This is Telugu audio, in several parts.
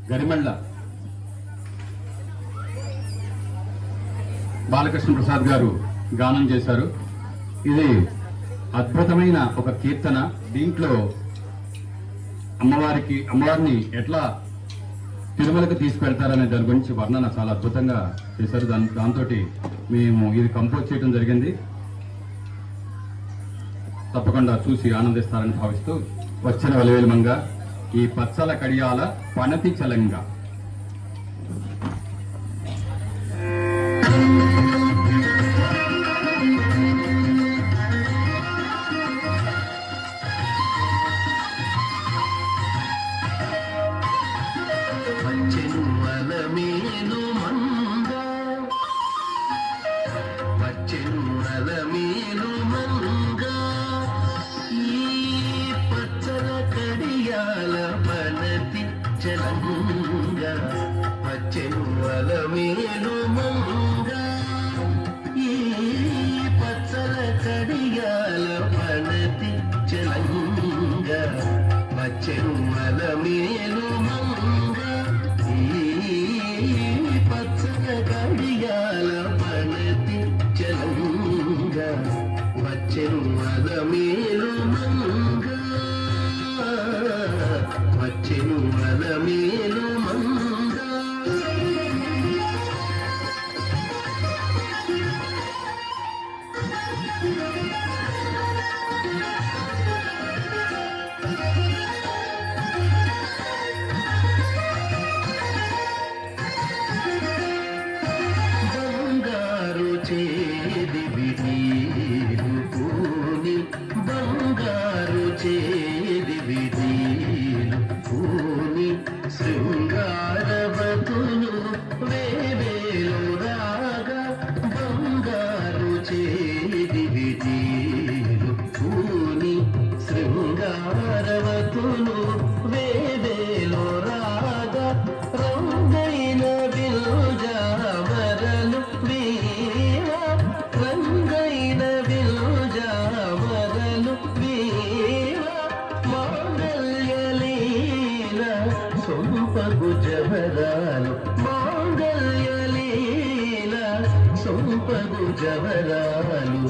గరిమళ్ళ బాలకృష్ణ ప్రసాద్ గారు గానం చేశారు. ఇది అద్భుతమైన ఒక కీర్తన. దీంట్లో అమ్మవారిని ఎట్లా తిరుమలకు తీసుకెళ్తారనే దాని గురించి వర్ణన చాలా అద్భుతంగా చేశారు. దాంతో మేము ఇది కంపోజ్ చేయడం జరిగింది. తప్పకుండా చూసి ఆనందిస్తారని భావిస్తూ వచ్చిన వలవేలుమంగా ఈ పచ్చల కడియాల పనతి చలంగా. జవరాలు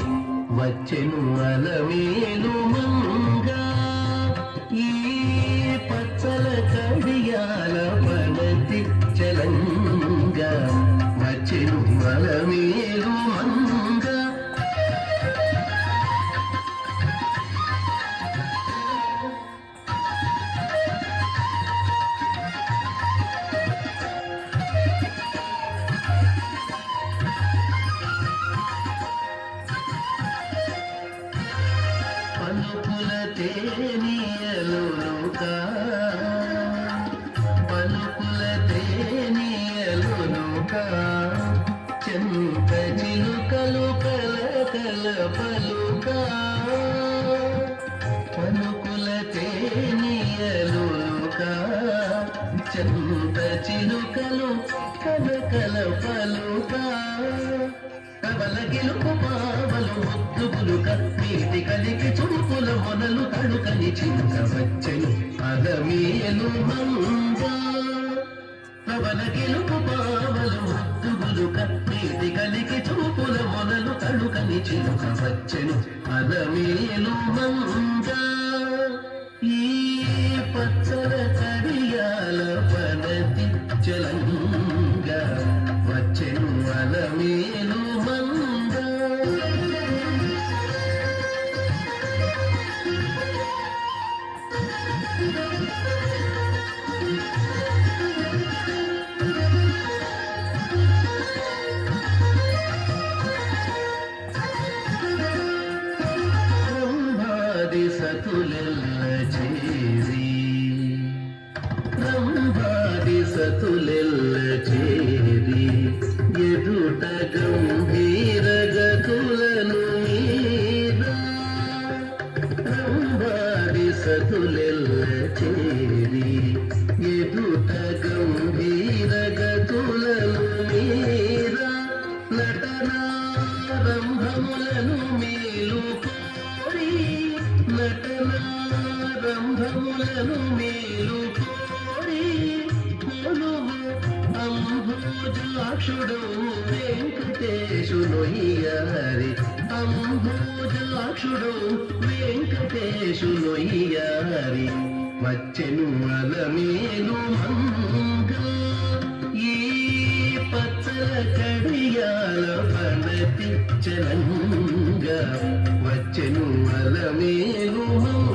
వచ్చెను అలమేలు మంగా ఈ పచ్చల కడియాల పడతి చలంగా వచ్చెను అలమేలు మంగా. పలుకుల తేనియలునుకా పలుకుల తేనియలునుకా చెంత చిలుకలు కల కల పలుకా పలుకుల తేనియలునుకా చెంత చిలుకలు కల కల పలుకా కవల గెలుపు పావలు ముద్దుగులు కన్నీటి కలికి చుడుకుల మొనలు తడుకని చిన్న వచ్చెను అలమేలు మంగా. కవల గెలుపు పావలు ముద్దుగులు కన్నీటి కలికి చుడుకుల మొనలు తడుకని చిన్న వచ్చెను అలమేలు మంగా. ఈ పచ్చల కడియాల పడతి చలంగా వచ్చెను అలమేలు మంగా. బ్రహ్మాది సతులెల్ల చేరి బ్రహ్మాది సతులెల్ల చేరి ఎదుట గంభీర గతులను మీరా బ్రహ్మాది సతులెల్ల చేరి ఎదుట గంభీర గతులను మీరా నటనారంభములను మేలు కోరి నటనారంభములను మేలు కోరి అంబోజాక్షుడు వెంకటేశునొయ్యారి అంబోజాక్షుడు వెంకటేశునొయ్యారి వచ్చెను అలమేలు మంగ ఈ పచ్చల కడియాల పనతి చలంగా వచ్చెను అలమేలు మంగ